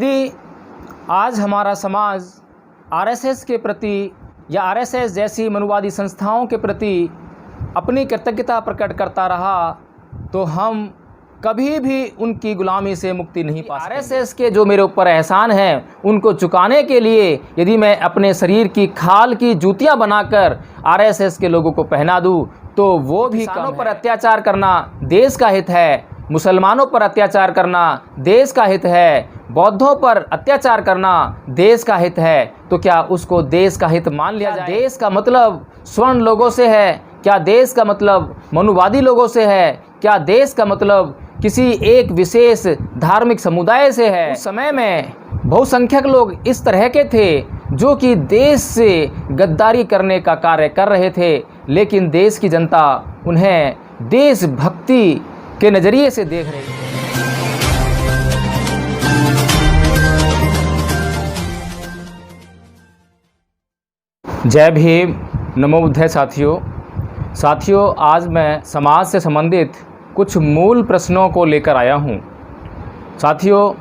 यदि आज हमारा समाज आरएसएस के प्रति या आरएसएस जैसी मनुवादी संस्थाओं के प्रति अपनी कृतज्ञता प्रकट करता रहा तो हम कभी भी उनकी गुलामी से मुक्ति नहीं पा सकते। आरएसएस के जो मेरे ऊपर एहसान हैं उनको चुकाने के लिए यदि मैं अपने शरीर की खाल की जूतियां बनाकर आरएसएस के लोगों को पहना दूं तो वो भी किसानों पर अत्याचार करना देश का हित है, मुसलमानों पर अत्याचार करना देश का हित है, बौद्धों पर अत्याचार करना देश का हित है, तो क्या उसको देश का हित मान लिया जाए? देश का मतलब स्वर्ण लोगों से है? क्या देश का मतलब मनुवादी लोगों से है? क्या देश का मतलब किसी एक विशेष धार्मिक समुदाय से है? उस समय में बहुसंख्यक लोग इस तरह के थे जो कि देश से गद्दारी करने का कार्य कर रहे थे, लेकिन देश की जनता उन्हें देशभक्ति के नज़रिए से देख रही है। जय भीम, नमो बुद्धाय। साथियों, आज मैं समाज से संबंधित कुछ मूल प्रश्नों को लेकर आया हूँ। साथियों,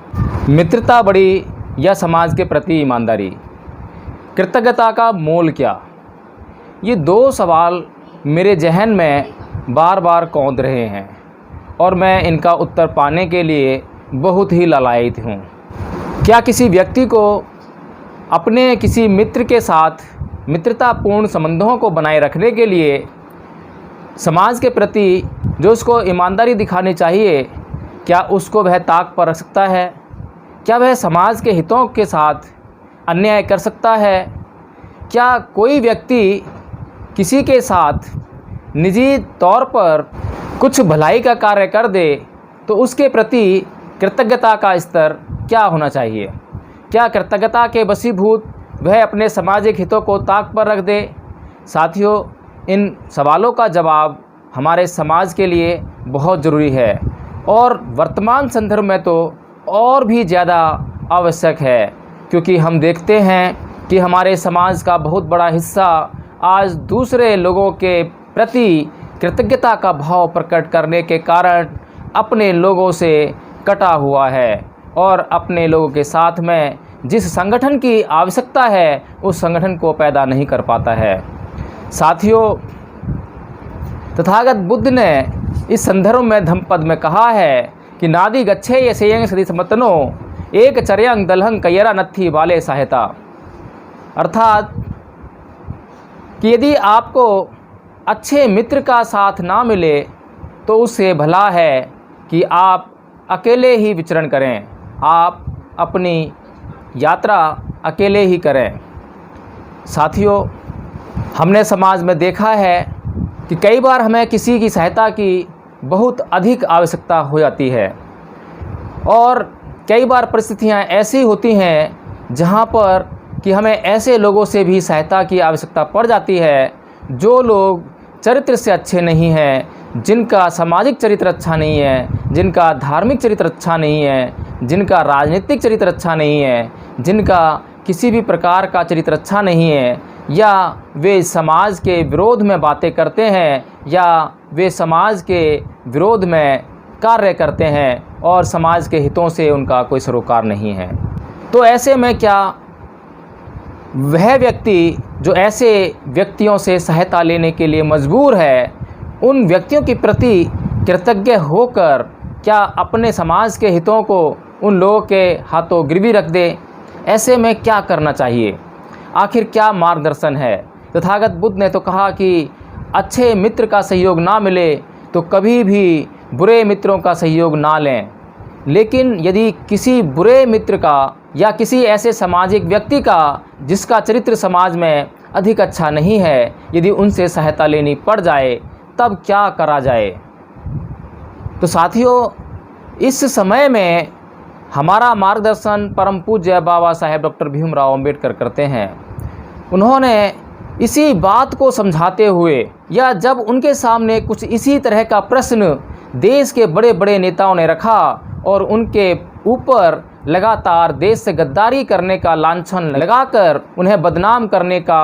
मित्रता बड़ी या समाज के प्रति ईमानदारी, कृतज्ञता का मोल क्या? ये दो सवाल मेरे जहन में बार बार कौंध रहे हैं और मैं इनका उत्तर पाने के लिए बहुत ही लालायित हूँ। क्या किसी व्यक्ति को अपने किसी मित्र के साथ मित्रतापूर्ण संबंधों को बनाए रखने के लिए समाज के प्रति जो उसको ईमानदारी दिखानी चाहिए, क्या उसको वह ताक पर रख सकता है? क्या वह समाज के हितों के साथ अन्याय कर सकता है? क्या कोई व्यक्ति किसी के साथ निजी तौर पर कुछ भलाई का कार्य कर दे तो उसके प्रति कृतज्ञता का स्तर क्या होना चाहिए? क्या कृतज्ञता के वशीभूत वह अपने सामाजिक हितों को ताक पर रख दे? साथियों, इन सवालों का जवाब हमारे समाज के लिए बहुत ज़रूरी है और वर्तमान संदर्भ में तो और भी ज़्यादा आवश्यक है, क्योंकि हम देखते हैं कि हमारे समाज का बहुत बड़ा हिस्सा आज दूसरे लोगों के प्रति कृतज्ञता का भाव प्रकट करने के कारण अपने लोगों से कटा हुआ है और अपने लोगों के साथ में जिस संगठन की आवश्यकता है उस संगठन को पैदा नहीं कर पाता है। साथियों, तथागत बुद्ध ने इस संदर्भ में धम्मपद में कहा है कि नादि गच्छे ये सेयंग सदी समतनो एक चर्यंग दलहंग कयरा नत्थी वाले सहायता। अर्थात कि यदि आपको अच्छे मित्र का साथ ना मिले तो उससे भला है कि आप अकेले ही विचरण करें, आप अपनी यात्रा अकेले ही करें। साथियों, हमने समाज में देखा है कि कई बार हमें किसी की सहायता की बहुत अधिक आवश्यकता हो जाती है और कई बार परिस्थितियां ऐसी होती हैं जहां पर कि हमें ऐसे लोगों से भी सहायता की आवश्यकता पड़ जाती है जो लोग चरित्र से अच्छे नहीं हैं, जिनका सामाजिक चरित्र अच्छा नहीं है, जिनका धार्मिक चरित्र अच्छा नहीं है, जिनका राजनीतिक चरित्र अच्छा नहीं है, जिनका किसी भी प्रकार का चरित्र अच्छा नहीं है, या वे समाज के विरोध में बातें करते हैं या वे समाज के विरोध में कार्य करते हैं और समाज के हितों से उनका कोई सरोकार नहीं है। तो ऐसे में क्या वह व्यक्ति जो ऐसे व्यक्तियों से सहायता लेने के लिए मजबूर है, उन व्यक्तियों के प्रति कृतज्ञ होकर क्या अपने समाज के हितों को उन लोगों के हाथों गिरवी रख दे? ऐसे में क्या करना चाहिए? आखिर क्या मार्गदर्शन है? तथागत बुद्ध ने तो कहा कि अच्छे मित्र का सहयोग ना मिले तो कभी भी बुरे मित्रों का सहयोग ना लें। लेकिन यदि किसी बुरे मित्र का या किसी ऐसे सामाजिक व्यक्ति का जिसका चरित्र समाज में अधिक अच्छा नहीं है, यदि उनसे सहायता लेनी पड़ जाए तब क्या करा जाए? तो साथियों, इस समय में हमारा मार्गदर्शन परम पूज्य बाबा साहेब डॉक्टर भीमराव अंबेडकर करते हैं। उन्होंने इसी बात को समझाते हुए या जब उनके सामने कुछ इसी तरह का प्रश्न देश के बड़े बड़े नेताओं ने रखा और उनके ऊपर लगातार देश से गद्दारी करने का लांछन लगाकर उन्हें बदनाम करने का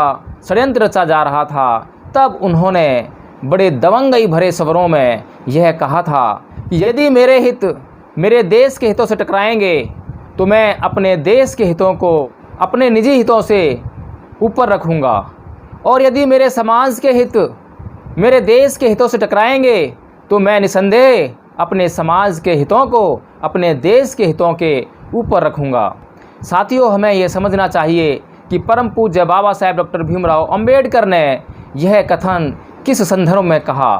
षड्यंत्र रचा जा रहा था, तब उन्होंने बड़े दबंगई भरे स्वरों में यह कहा था कि यदि मेरे हित मेरे देश के हितों से टकराएंगे तो मैं अपने देश के हितों को अपने निजी हितों से ऊपर रखूँगा, और यदि मेरे समाज के हित मेरे देश के हितों से टकराएंगे तो मैं निसंदेह अपने समाज के हितों को अपने देश के हितों के ऊपर रखूँगा। साथियों, हमें यह समझना चाहिए कि परम पूज्य बाबा साहेब डॉक्टर भीमराव अंबेडकर ने यह कथन किस संदर्भ में कहा।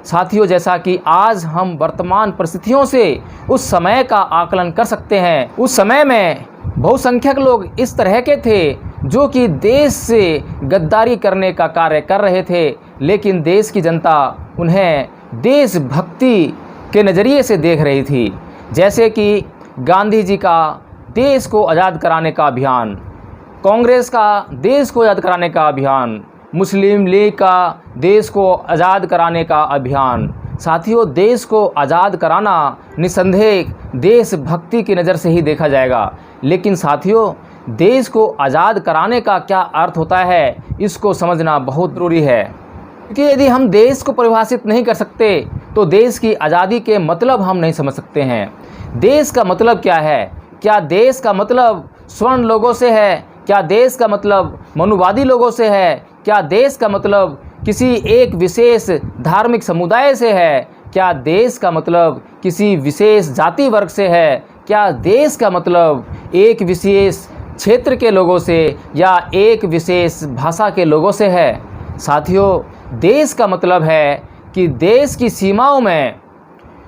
साथियों, जैसा कि आज हम वर्तमान परिस्थितियों से उस समय का आकलन कर सकते हैं, उस समय में बहुसंख्यक लोग इस तरह के थे जो कि देश से गद्दारी करने का कार्य कर रहे थे, लेकिन देश की जनता उन्हें देशभक्ति के नज़रिए से देख रही थी। जैसे कि गांधी जी का देश को आज़ाद कराने का अभियान, कांग्रेस का देश को आज़ाद कराने का अभियान, मुस्लिम लीग का देश को आज़ाद कराने का अभियान। साथियों, देश को आज़ाद कराना निसंदेह देशभक्ति की नज़र से ही देखा जाएगा, लेकिन साथियों, देश को आज़ाद कराने का क्या अर्थ होता है, इसको समझना बहुत ज़रूरी है। क्योंकि यदि हम देश को परिभाषित नहीं कर सकते तो देश की आज़ादी के मतलब हम नहीं समझ सकते हैं। देश का मतलब क्या है? क्या देश का मतलब स्वर्ण लोगों से है? क्या देश का मतलब मनुवादी लोगों से है? क्या देश का मतलब किसी एक विशेष धार्मिक समुदाय से है? क्या देश का मतलब किसी विशेष जाति वर्ग से है? क्या देश का मतलब एक विशेष क्षेत्र के लोगों से या एक विशेष भाषा के लोगों से है? साथियों, देश का मतलब है कि देश की सीमाओं में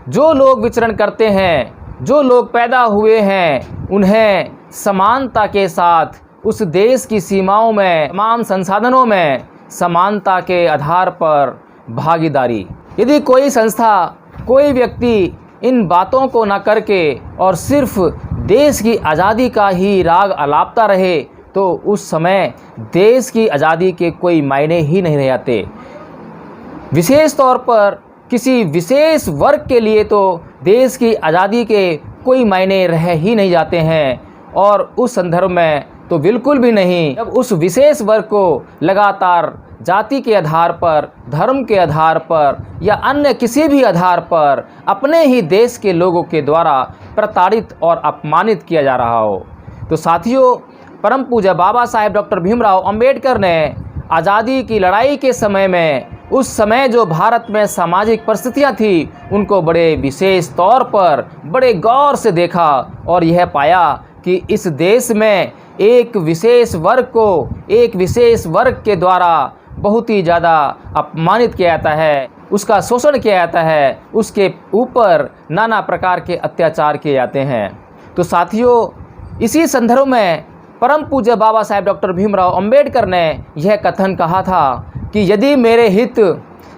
जो लोग विचरण करते हैं, जो लोग पैदा हुए हैं, उन्हें समानता के साथ उस देश की सीमाओं में, तमाम संसाधनों में समानता के आधार पर भागीदारी। यदि कोई संस्था, कोई व्यक्ति इन बातों को न करके और सिर्फ देश की आज़ादी का ही राग अलापता रहे तो उस समय देश की आज़ादी के कोई मायने ही नहीं रह जाते। विशेष तौर पर किसी विशेष वर्ग के लिए तो देश की आज़ादी के कोई मायने रह ही नहीं जाते हैं, और उस संदर्भ में तो बिल्कुल भी नहीं जब उस विशेष वर्ग को लगातार जाति के आधार पर, धर्म के आधार पर या अन्य किसी भी आधार पर अपने ही देश के लोगों के द्वारा प्रताड़ित और अपमानित किया जा रहा हो। तो साथियों, परम पूज्य बाबा साहेब डॉक्टर भीमराव अंबेडकर ने आज़ादी की लड़ाई के समय में, उस समय जो भारत में सामाजिक परिस्थितियां थी, उनको बड़े विशेष तौर पर बड़े गौर से देखा और यह पाया कि इस देश में एक विशेष वर्ग को एक विशेष वर्ग के द्वारा बहुत ही ज़्यादा अपमानित किया जाता है, उसका शोषण किया जाता है, उसके ऊपर नाना प्रकार के अत्याचार किए जाते हैं। तो साथियों, इसी संदर्भ में परम पूज्य बाबा साहेब डॉक्टर भीमराव अंबेडकर ने यह कथन कहा था कि यदि मेरे हित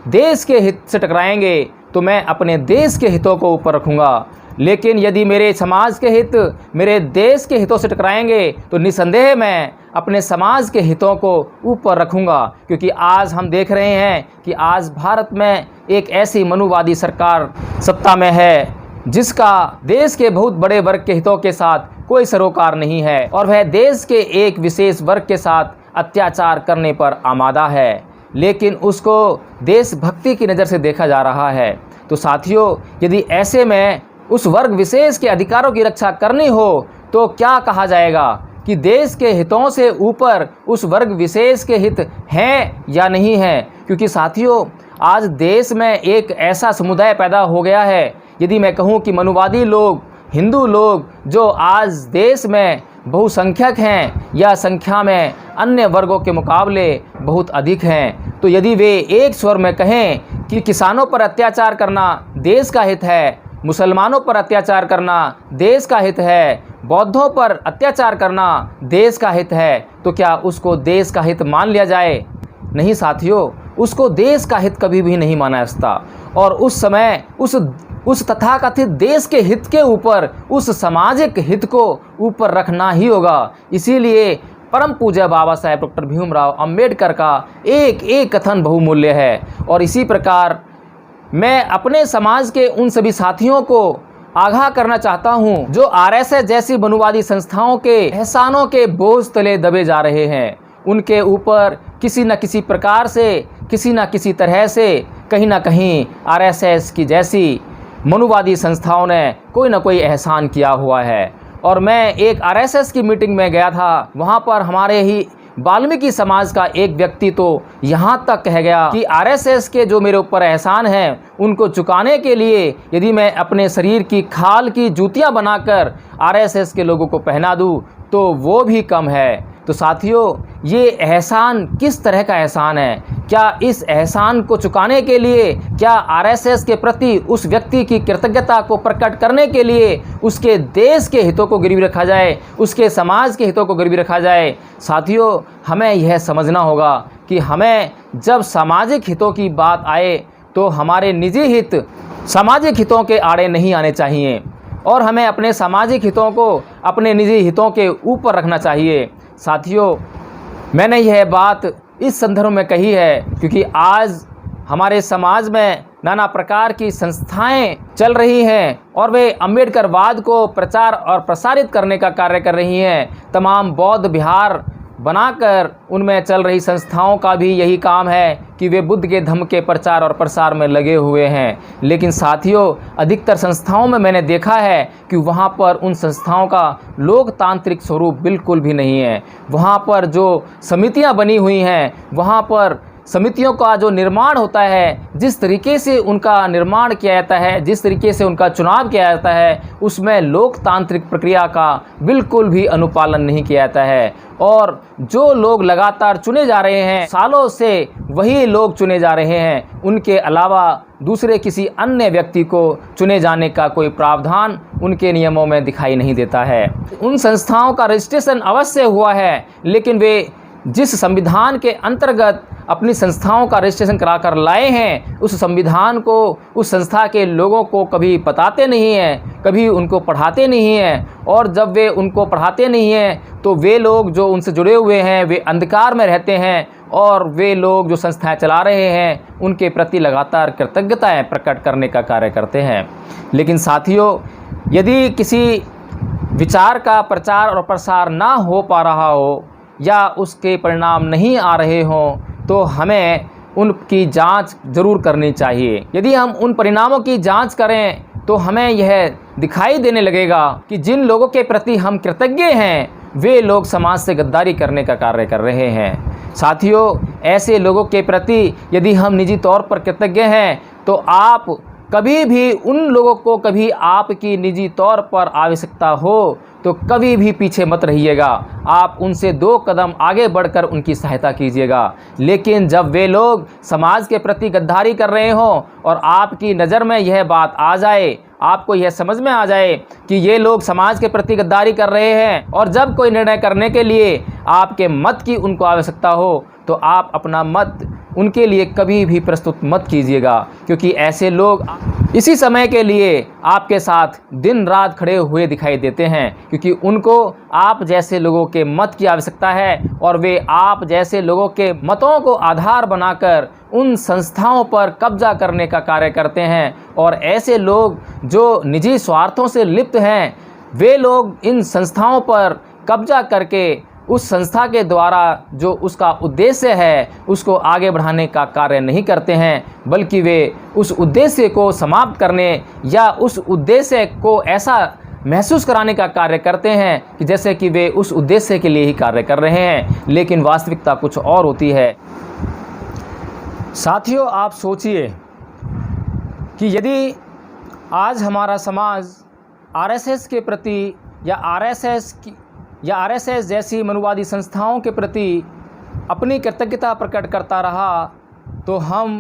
देश के हित से टकराएंगे तो मैं अपने देश के हितों को ऊपर रखूँगा, लेकिन यदि मेरे समाज के हित मेरे देश के हितों से टकराएंगे तो निसंदेह मैं अपने समाज के हितों को ऊपर रखूँगा। क्योंकि आज हम देख रहे हैं कि आज भारत में एक ऐसी मनुवादी सरकार सत्ता में है जिसका देश के बहुत बड़े वर्ग के हितों के साथ कोई सरोकार नहीं है, और वह देश के एक विशेष वर्ग के साथ अत्याचार करने पर आमादा है, लेकिन उसको देशभक्ति की नज़र से देखा जा रहा है। तो साथियों, यदि ऐसे में उस वर्ग विशेष के अधिकारों की रक्षा करनी हो तो क्या कहा जाएगा कि देश के हितों से ऊपर उस वर्ग विशेष के हित हैं या नहीं हैं? क्योंकि साथियों, आज देश में एक ऐसा समुदाय पैदा हो गया है, यदि मैं कहूँ कि मनुवादी लोग, हिंदू लोग, जो आज देश में बहुसंख्यक हैं या संख्या में अन्य वर्गों के मुकाबले बहुत अधिक हैं, तो यदि वे एक स्वर में कहें कि किसानों पर अत्याचार करना देश का हित है, मुसलमानों पर अत्याचार करना देश का हित है, बौद्धों पर अत्याचार करना देश का हित है, तो क्या उसको देश का हित मान लिया जाए? नहीं साथियों, उसको देश का हित कभी भी नहीं माना जाता। और उस समय उस तथाकथित देश के हित के ऊपर उस सामाजिक हित को ऊपर रखना ही होगा। इसीलिए परम पूज्य बाबा साहेब डॉक्टर भीमराव अंबेडकर का एक एक कथन बहुमूल्य है। और इसी प्रकार मैं अपने समाज के उन सभी साथियों को आगाह करना चाहता हूं जो आरएसएस जैसी मनुवादी संस्थाओं के एहसानों के बोझ तले दबे जा रहे हैं। उनके ऊपर किसी न किसी प्रकार से, किसी न किसी तरह से, कहीं ना कहीं आरएसएस की जैसी मनुवादी संस्थाओं ने कोई ना कोई एहसान किया हुआ है। और मैं एक आरएसएस की मीटिंग में गया था। वहाँ पर हमारे ही वाल्मीकि समाज का एक व्यक्ति तो यहाँ तक कह गया कि आरएसएस के जो मेरे ऊपर एहसान हैं उनको चुकाने के लिए यदि मैं अपने शरीर की खाल की जूतियाँ बनाकर आरएसएस के लोगों को पहना दूँ तो वो भी कम है। तो साथियों, ये एहसान किस तरह का एहसान है? क्या इस एहसान को चुकाने के लिए, क्या आरएसएस के प्रति उस व्यक्ति की कृतज्ञता को प्रकट करने के लिए उसके देश के हितों को गिरवी रखा जाए, उसके समाज के हितों को गिरवी रखा जाए? साथियों, हमें यह समझना होगा कि हमें जब सामाजिक हितों की बात आए तो हमारे निजी हित सामाजिक हितों के आड़े नहीं आने चाहिए और हमें अपने सामाजिक हितों को अपने निजी हितों के ऊपर रखना चाहिए। साथियों, मैंने यह बात इस संदर्भ में कही है क्योंकि आज हमारे समाज में नाना प्रकार की संस्थाएं चल रही हैं और वे अम्बेडकरवाद को प्रचार और प्रसारित करने का कार्य कर रही हैं। तमाम बौद्ध विहार बनाकर उनमें चल रही संस्थाओं का भी यही काम है कि वे बुद्ध के धम्म के प्रचार और प्रसार में लगे हुए हैं। लेकिन साथियों, अधिकतर संस्थाओं में मैंने देखा है कि वहाँ पर उन संस्थाओं का लोकतांत्रिक स्वरूप बिल्कुल भी नहीं है। वहाँ पर जो समितियाँ बनी हुई हैं, वहाँ पर समितियों का जो निर्माण होता है, जिस तरीके से उनका निर्माण किया जाता है, जिस तरीके से उनका चुनाव किया जाता है, उसमें लोकतांत्रिक प्रक्रिया का बिल्कुल भी अनुपालन नहीं किया जाता है। और जो लोग लगातार चुने जा रहे हैं, सालों से वही लोग चुने जा रहे हैं, उनके अलावा दूसरे किसी अन्य व्यक्ति को चुने जाने का कोई प्रावधान उनके नियमों में दिखाई नहीं देता है। उन संस्थाओं का रजिस्ट्रेशन अवश्य हुआ है, लेकिन वे जिस संविधान के अंतर्गत अपनी संस्थाओं का रजिस्ट्रेशन कराकर लाए हैं, उस संविधान को उस संस्था के लोगों को कभी बताते नहीं हैं, कभी उनको पढ़ाते नहीं हैं। और जब वे उनको पढ़ाते नहीं हैं तो वे लोग जो उनसे जुड़े हुए हैं वे अंधकार में रहते हैं और वे लोग जो संस्थाएं चला रहे हैं उनके प्रति लगातार कृतज्ञताएं प्रकट करने का कार्य करते हैं। लेकिन साथियों, यदि किसी विचार का प्रचार और प्रसार ना हो पा रहा हो या उसके परिणाम नहीं आ रहे हों तो हमें उनकी जांच ज़रूर करनी चाहिए। यदि हम उन परिणामों की जांच करें तो हमें यह दिखाई देने लगेगा कि जिन लोगों के प्रति हम कृतज्ञ हैं वे लोग समाज से गद्दारी करने का कार्य कर रहे हैं। साथियों, ऐसे लोगों के प्रति यदि हम निजी तौर पर कृतज्ञ हैं तो आप कभी भी उन लोगों को कभी आपकी निजी तौर पर आवश्यकता हो तो कभी भी पीछे मत रहिएगा, आप उनसे 2 कदम आगे बढ़कर उनकी सहायता कीजिएगा। लेकिन जब वे लोग समाज के प्रति गद्दारी कर रहे हों और आपकी नज़र में यह बात आ जाए, आपको यह समझ में आ जाए कि ये लोग समाज के प्रति गद्दारी कर रहे हैं और जब कोई निर्णय करने के लिए आपके मत की उनको आवश्यकता हो तो आप अपना मत उनके लिए कभी भी प्रस्तुत मत कीजिएगा, क्योंकि ऐसे लोग इसी समय के लिए आपके साथ दिन रात खड़े हुए दिखाई देते हैं, क्योंकि उनको आप जैसे लोगों के मत की आवश्यकता है और वे आप जैसे लोगों के मतों को आधार बनाकर उन संस्थाओं पर कब्जा करने का कार्य करते हैं। और ऐसे लोग जो निजी स्वार्थों से लिप्त हैं, वे लोग इन संस्थाओं पर कब्जा करके उस संस्था के द्वारा जो उसका उद्देश्य है उसको आगे बढ़ाने का कार्य नहीं करते हैं, बल्कि वे उस उद्देश्य को समाप्त करने या उस उद्देश्य को ऐसा महसूस कराने का कार्य करते हैं कि जैसे कि वे उस उद्देश्य के लिए ही कार्य कर रहे हैं, लेकिन वास्तविकता कुछ और होती है। साथियों, आप सोचिए कि यदि आज हमारा समाज आरएसएस के प्रति या आरएसएस जैसी मनुवादी संस्थाओं के प्रति अपनी कृतज्ञता प्रकट करता रहा तो हम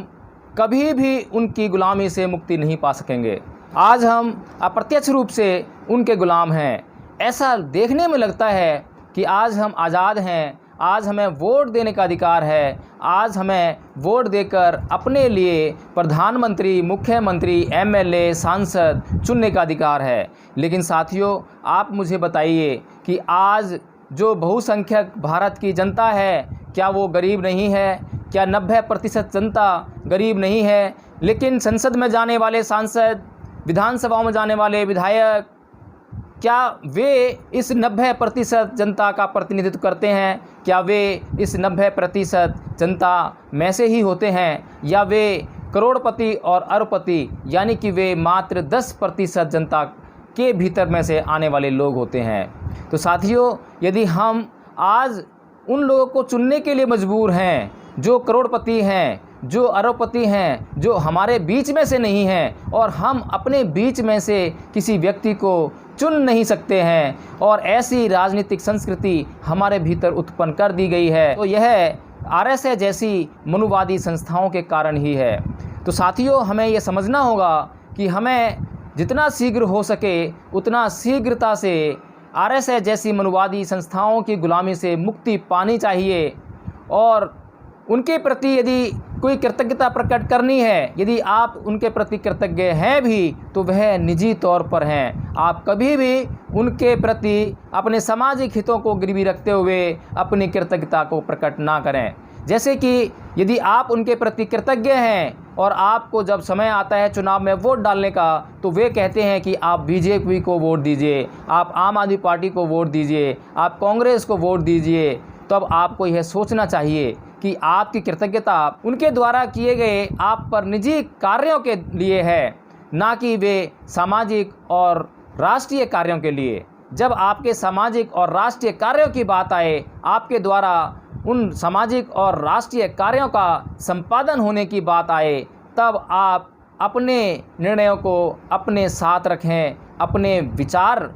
कभी भी उनकी गुलामी से मुक्ति नहीं पा सकेंगे। आज हम अप्रत्यक्ष रूप से उनके गुलाम हैं। ऐसा देखने में लगता है कि आज हम आज़ाद हैं, आज हमें वोट देने का अधिकार है, आज हमें वोट देकर अपने लिए प्रधानमंत्री, मुख्यमंत्री, एमएलए, सांसद चुनने का अधिकार है। लेकिन साथियों, आप मुझे बताइए कि आज जो बहुसंख्यक भारत की जनता है, क्या वो गरीब नहीं है? क्या 90% जनता गरीब नहीं है? लेकिन संसद में जाने वाले सांसद, विधानसभाओं में जाने वाले विधायक, क्या वे इस 90% जनता का प्रतिनिधित्व करते हैं? क्या वे इस 90% जनता में से ही होते हैं, या वे करोड़पति और अरबपति यानी कि वे मात्र 10% जनता के भीतर में से आने वाले लोग होते हैं। तो साथियों, यदि हम आज उन लोगों को चुनने के लिए मजबूर हैं जो करोड़पति हैं, जो अरबपति हैं, जो हमारे बीच में से नहीं हैं, और हम अपने बीच में से किसी व्यक्ति को चुन नहीं सकते हैं, और ऐसी राजनीतिक संस्कृति हमारे भीतर उत्पन्न कर दी गई है, तो यह आरएसएस जैसी मनुवादी संस्थाओं के कारण ही है। तो साथियों, हमें यह समझना होगा कि हमें जितना शीघ्र हो सके उतना शीघ्रता से आरएसएस जैसी मनुवादी संस्थाओं की गुलामी से मुक्ति पानी चाहिए, और उनके प्रति यदि कोई कृतज्ञता प्रकट करनी है, यदि आप उनके प्रति कृतज्ञ हैं भी, तो वह निजी तौर पर हैं। आप कभी भी उनके प्रति अपने सामाजिक हितों को गिरवी रखते हुए अपनी कृतज्ञता को प्रकट ना करें। जैसे कि यदि आप उनके प्रति कृतज्ञ हैं और आपको जब समय आता है चुनाव में वोट डालने का, तो वे कहते हैं कि आप बीजेपी को वोट दीजिए, आप आम आदमी पार्टी को वोट दीजिए, आप कांग्रेस को वोट दीजिए, तब आपको यह सोचना चाहिए कि आपकी कृतज्ञता उनके द्वारा किए गए आप पर निजी कार्यों के लिए है, ना कि वे सामाजिक और राष्ट्रीय कार्यों के लिए। जब आपके सामाजिक और राष्ट्रीय कार्यों की बात आए, आपके द्वारा उन सामाजिक और राष्ट्रीय कार्यों का संपादन होने की बात आए, तब आप अपने निर्णयों को अपने साथ रखें, अपने विचार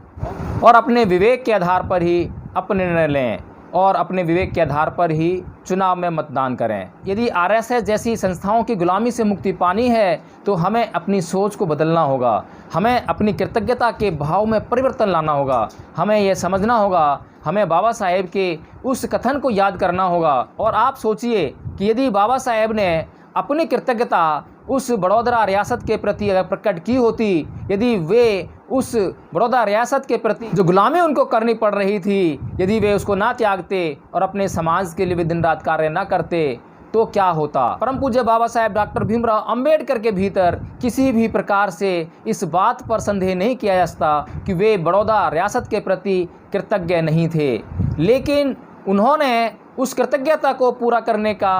और अपने विवेक के आधार पर ही अपने निर्णय लें, और अपने विवेक के आधार पर ही चुनाव में मतदान करें। यदि आरएसएस जैसी संस्थाओं की गुलामी से मुक्ति पानी है, तो हमें अपनी सोच को बदलना होगा, हमें अपनी कृतज्ञता के भाव में परिवर्तन लाना होगा, हमें यह समझना होगा, हमें बाबा साहेब के उस कथन को याद करना होगा। और आप सोचिए कि यदि बाबा साहेब ने अपनी कृतज्ञता उस बड़ौदा रियासत के प्रति अगर प्रकट की होती, यदि वे उस बड़ौदा रियासत के प्रति जो गुलामी उनको करनी पड़ रही थी, यदि वे उसको ना त्यागते और अपने समाज के लिए भी दिन रात कार्य ना करते, तो क्या होता। परम पूज्य बाबा साहेब डॉक्टर भीमराव अंबेडकर के भीतर किसी भी प्रकार से इस बात पर संदेह नहीं किया जा सकता कि वे बड़ौदा रियासत के प्रति कृतज्ञ नहीं थे, लेकिन उन्होंने उस कृतज्ञता को पूरा करने का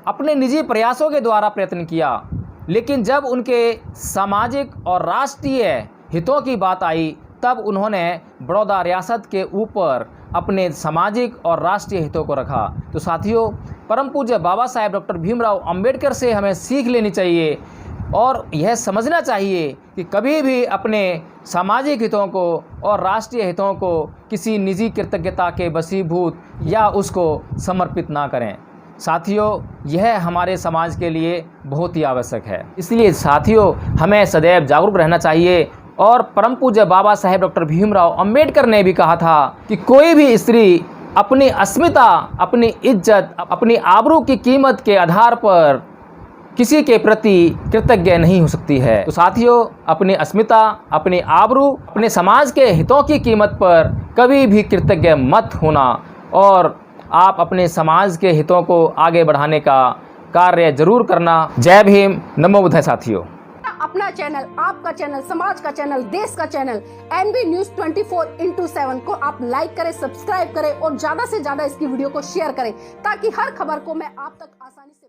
अपने निजी प्रयासों के द्वारा प्रयत्न किया। लेकिन जब उनके सामाजिक और राष्ट्रीय हितों की बात आई, तब उन्होंने बड़ौदा रियासत के ऊपर अपने सामाजिक और राष्ट्रीय हितों को रखा। तो साथियों, परम पूज्य बाबा साहेब डॉक्टर भीमराव अंबेडकर से हमें सीख लेनी चाहिए और यह समझना चाहिए कि कभी भी अपने सामाजिक हितों को और राष्ट्रीय हितों को किसी निजी कृतज्ञता के वशीभूत या उसको समर्पित ना करें। साथियों, यह हमारे समाज के लिए बहुत ही आवश्यक है। इसलिए साथियों, हमें सदैव जागरूक रहना चाहिए। और परम पूज्य बाबा साहेब डॉक्टर भीमराव अंबेडकर ने भी कहा था कि कोई भी स्त्री अपनी अस्मिता, अपनी इज्जत, अपनी आबरू की कीमत के आधार पर किसी के प्रति कृतज्ञ नहीं हो सकती है। तो साथियों, अपनी अस्मिता, अपनी आबरू, अपने समाज के हितों की कीमत पर कभी भी कृतज्ञ मत होना, और आप अपने समाज के हितों को आगे बढ़ाने का कार्य जरूर करना। जय भीम, नमो बुद्धाय। साथियों, अपना चैनल, आपका चैनल, समाज का चैनल, देश का चैनल एनबी न्यूज 24/7 को आप लाइक करें, सब्सक्राइब करें और ज्यादा से ज्यादा इसकी वीडियो को शेयर करें, ताकि हर खबर को मैं आप तक आसानी से